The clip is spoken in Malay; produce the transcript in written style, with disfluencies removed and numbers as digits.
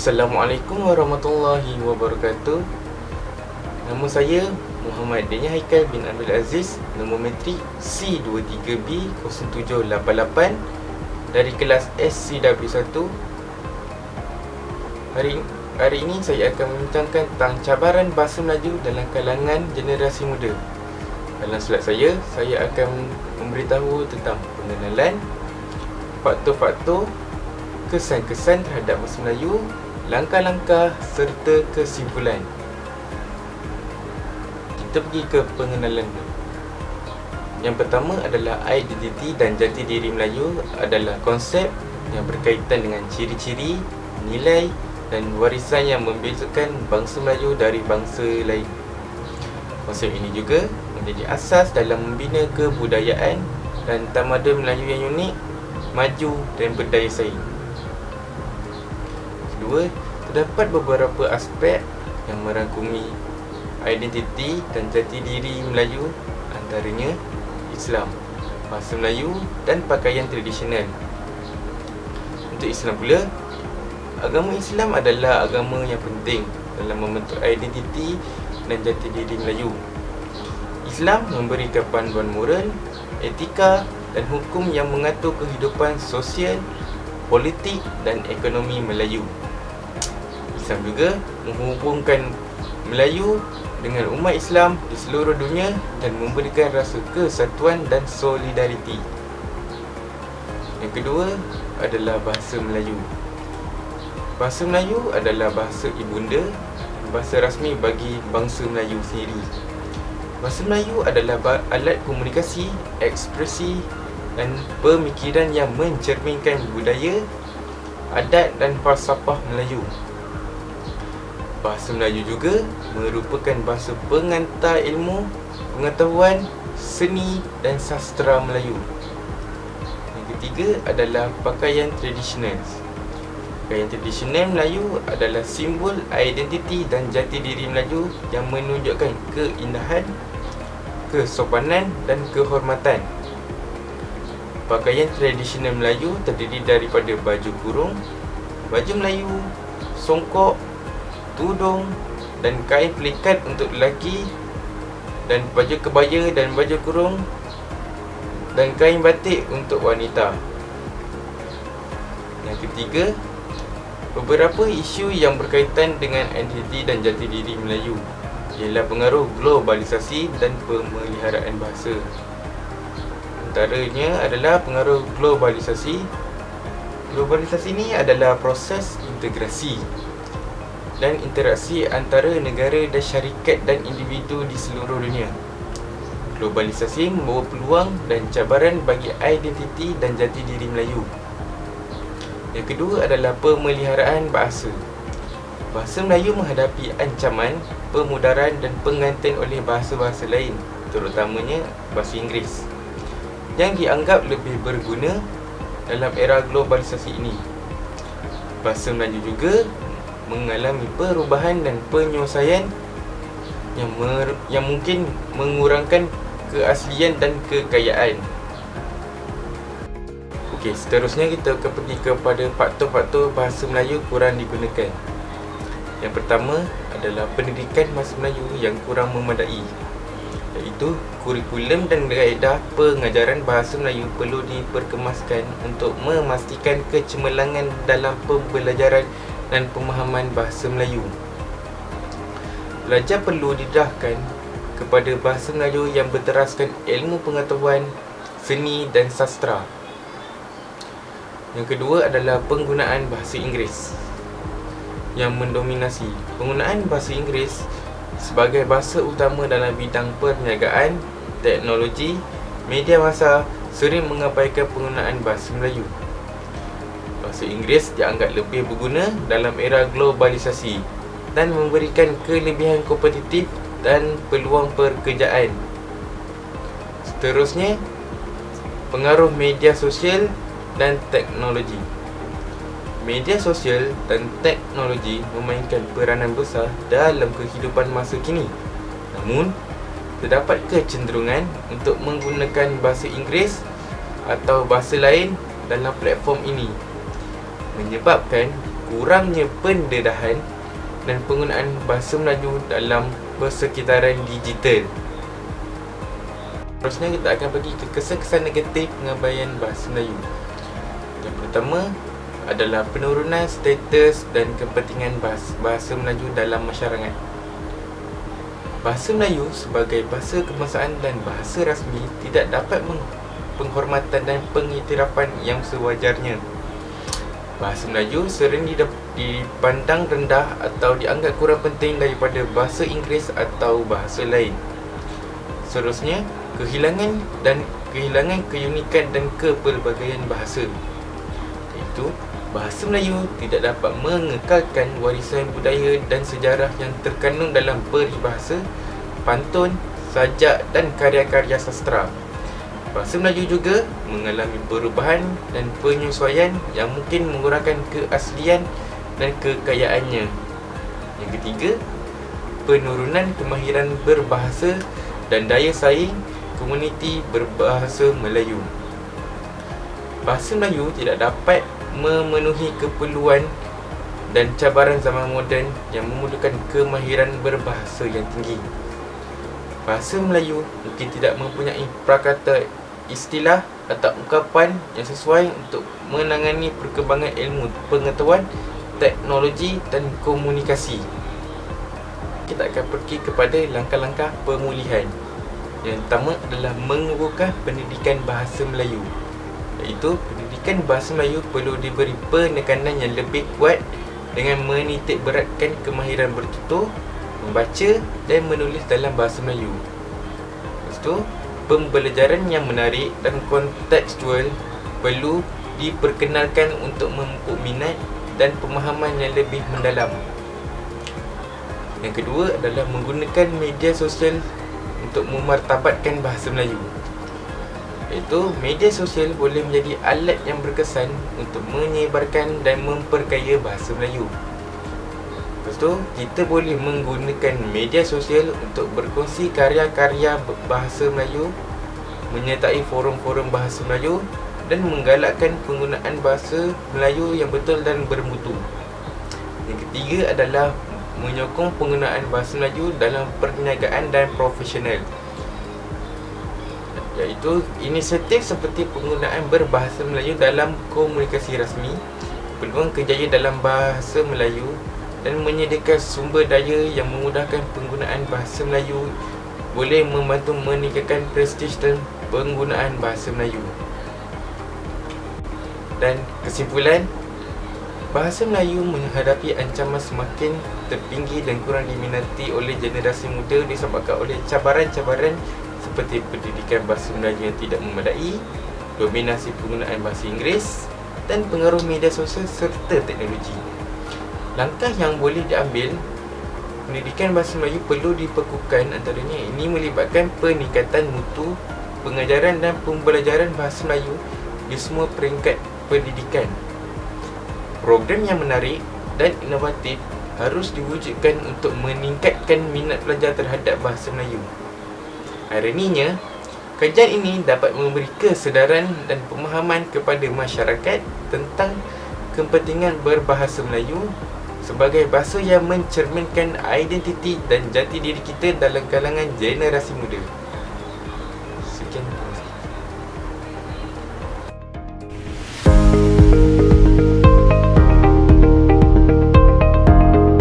Assalamualaikum warahmatullahi wabarakatuh. Nama saya Muhammad Denia Haikal bin Abdul Aziz, nombor metrik C23B0788 dari kelas SCW1. Hari ini saya akan membincangkan tentang cabaran bahasa Melayu dalam kalangan generasi muda. Dalam slide saya akan memberitahu tentang pengenalan, faktor-faktor, kesan-kesan terhadap bahasa Melayu, langkah-langkah serta kesimpulan. Kita pergi ke pengenalan. Yang pertama adalah identiti dan jati diri Melayu adalah konsep yang berkaitan dengan ciri-ciri, nilai dan warisan yang membezakan bangsa Melayu dari bangsa lain. Konsep ini juga menjadi asas dalam membina kebudayaan dan tamadun Melayu yang unik, maju dan berdaya saing. Kedua, terdapat beberapa aspek yang merangkumi identiti dan jati diri Melayu, antaranya Islam, bahasa Melayu dan pakaian tradisional. Untuk Islam pula, agama Islam adalah agama yang penting dalam membentuk identiti dan jati diri Melayu. Islam memberikan panduan moral, etika dan hukum yang mengatur kehidupan sosial, politik dan ekonomi Melayu. Islam juga menghubungkan Melayu dengan umat Islam di seluruh dunia dan memberikan rasa kesatuan dan solidariti. Yang kedua adalah bahasa Melayu. Bahasa Melayu adalah bahasa ibunda, bahasa rasmi bagi bangsa Melayu sendiri. Bahasa Melayu adalah alat komunikasi, ekspresi dan pemikiran yang mencerminkan budaya, adat dan falsafah Melayu. Bahasa Melayu juga merupakan bahasa pengantar ilmu, pengetahuan, seni dan sastra Melayu. Yang ketiga adalah pakaian tradisional. Pakaian tradisional Melayu adalah simbol identiti dan jati diri Melayu yang menunjukkan keindahan, kesopanan dan kehormatan. Pakaian tradisional Melayu terdiri daripada baju kurung, baju Melayu, songkok, tudung dan kain pelikat untuk lelaki, dan baju kebaya dan baju kurung dan kain batik untuk wanita. Yang ketiga, beberapa isu yang berkaitan dengan identiti dan jati diri Melayu ialah pengaruh globalisasi dan pemeliharaan bahasa. Antaranya adalah pengaruh globalisasi. Globalisasi ini adalah proses integrasi dan interaksi antara negara dan syarikat dan individu di seluruh dunia. Globalisasi membawa peluang dan cabaran bagi identiti dan jati diri Melayu. Yang kedua adalah pemeliharaan bahasa. Bahasa Melayu menghadapi ancaman pemudaran dan penggantian oleh bahasa-bahasa lain, terutamanya bahasa Inggeris, yang dianggap lebih berguna dalam era globalisasi ini. Bahasa Melayu juga mengalami perubahan dan penyelesaian yang mungkin mengurangkan keaslian dan kekayaan. Okey, seterusnya kita akan pergi kepada faktor-faktor bahasa Melayu kurang digunakan. Yang pertama adalah pendidikan bahasa Melayu yang kurang memadai, iaitu kurikulum dan kaedah pengajaran bahasa Melayu perlu diperkemaskan untuk memastikan kecemerlangan dalam pembelajaran dan pemahaman bahasa Melayu. Pelajar perlu didedahkan kepada bahasa Melayu yang berteraskan ilmu pengetahuan, seni dan sastra. Yang kedua adalah penggunaan bahasa Inggeris yang mendominasi. Penggunaan bahasa Inggeris sebagai bahasa utama dalam bidang perniagaan, teknologi, media massa sering mengabaikan penggunaan bahasa Melayu. Bahasa Inggeris dianggap lebih berguna dalam era globalisasi dan memberikan kelebihan kompetitif dan peluang pekerjaan. Seterusnya, pengaruh media sosial dan teknologi. Media sosial dan teknologi memainkan peranan besar dalam kehidupan masa kini. Namun, terdapat kecenderungan untuk menggunakan bahasa Inggeris atau bahasa lain dalam platform ini, menyebabkan kurangnya pendedahan dan penggunaan bahasa Melayu dalam persekitaran digital. Terusnya kita akan pergi ke kesan-kesan negatif pengabaian bahasa Melayu. Yang pertama adalah penurunan status dan kepentingan bahasa Melayu dalam masyarakat. Bahasa Melayu sebagai bahasa kebangsaan dan bahasa rasmi tidak dapat penghormatan dan pengiktirafan yang sewajarnya. Bahasa Melayu sering dipandang rendah atau dianggap kurang penting daripada bahasa Inggeris atau bahasa lain. Seterusnya, kehilangan keunikan dan kepelbagaian bahasa, iaitu bahasa Melayu tidak dapat mengekalkan warisan budaya dan sejarah yang terkandung dalam peribahasa, pantun, sajak dan karya-karya sastera. Bahasa Melayu juga mengalami perubahan dan penyesuaian yang mungkin mengurangkan keaslian dan kekayaannya. Yang ketiga, penurunan kemahiran berbahasa dan daya saing komuniti berbahasa Melayu. Bahasa Melayu tidak dapat memenuhi keperluan dan cabaran zaman moden yang memerlukan kemahiran berbahasa yang tinggi. Bahasa Melayu mungkin tidak mempunyai prakata istilah atau ungkapan yang sesuai untuk menangani perkembangan ilmu pengetahuan, teknologi dan komunikasi. Kita akan pergi kepada langkah-langkah pemulihan. Yang pertama adalah mengukuhkan pendidikan bahasa Melayu, iaitu pendidikan bahasa Melayu perlu diberi penekanan yang lebih kuat dengan menitik beratkan kemahiran bertutur, membaca dan menulis dalam bahasa Melayu. Lepas tu, pembelajaran yang menarik dan kontekstual perlu diperkenalkan untuk memupuk minat dan pemahaman yang lebih mendalam. Yang kedua adalah menggunakan media sosial untuk memartabatkan bahasa Melayu, iaitu media sosial boleh menjadi alat yang berkesan untuk menyebarkan dan memperkaya bahasa Melayu. Lepas tu, kita boleh menggunakan media sosial untuk berkongsi karya-karya bahasa Melayu, menyertai forum-forum bahasa Melayu dan menggalakkan penggunaan bahasa Melayu yang betul dan bermutu. Yang ketiga adalah menyokong penggunaan bahasa Melayu dalam perniagaan dan profesional, iaitu inisiatif seperti penggunaan berbahasa Melayu dalam komunikasi rasmi, peluang kerjaya dalam bahasa Melayu dan menyediakan sumber daya yang memudahkan penggunaan bahasa Melayu boleh membantu meningkatkan prestij dan penggunaan bahasa Melayu. Dan kesimpulan, bahasa Melayu menghadapi ancaman semakin tertinggi dan kurang diminati oleh generasi muda disebabkan oleh cabaran-cabaran seperti pendidikan bahasa Melayu yang tidak memadai, dominasi penggunaan bahasa Inggeris dan pengaruh media sosial serta teknologi. Langkah yang boleh diambil, pendidikan bahasa Melayu perlu dipekukuhkan, antaranya ini melibatkan peningkatan mutu pengajaran dan pembelajaran bahasa Melayu di semua peringkat pendidikan. Program yang menarik dan inovatif harus diwujudkan untuk meningkatkan minat pelajar terhadap bahasa Melayu. Ironinya, kajian ini dapat memberi kesedaran dan pemahaman kepada masyarakat tentang kepentingan berbahasa Melayu sebagai bahasa yang mencerminkan identiti dan jati diri kita dalam kalangan generasi muda. Sekian.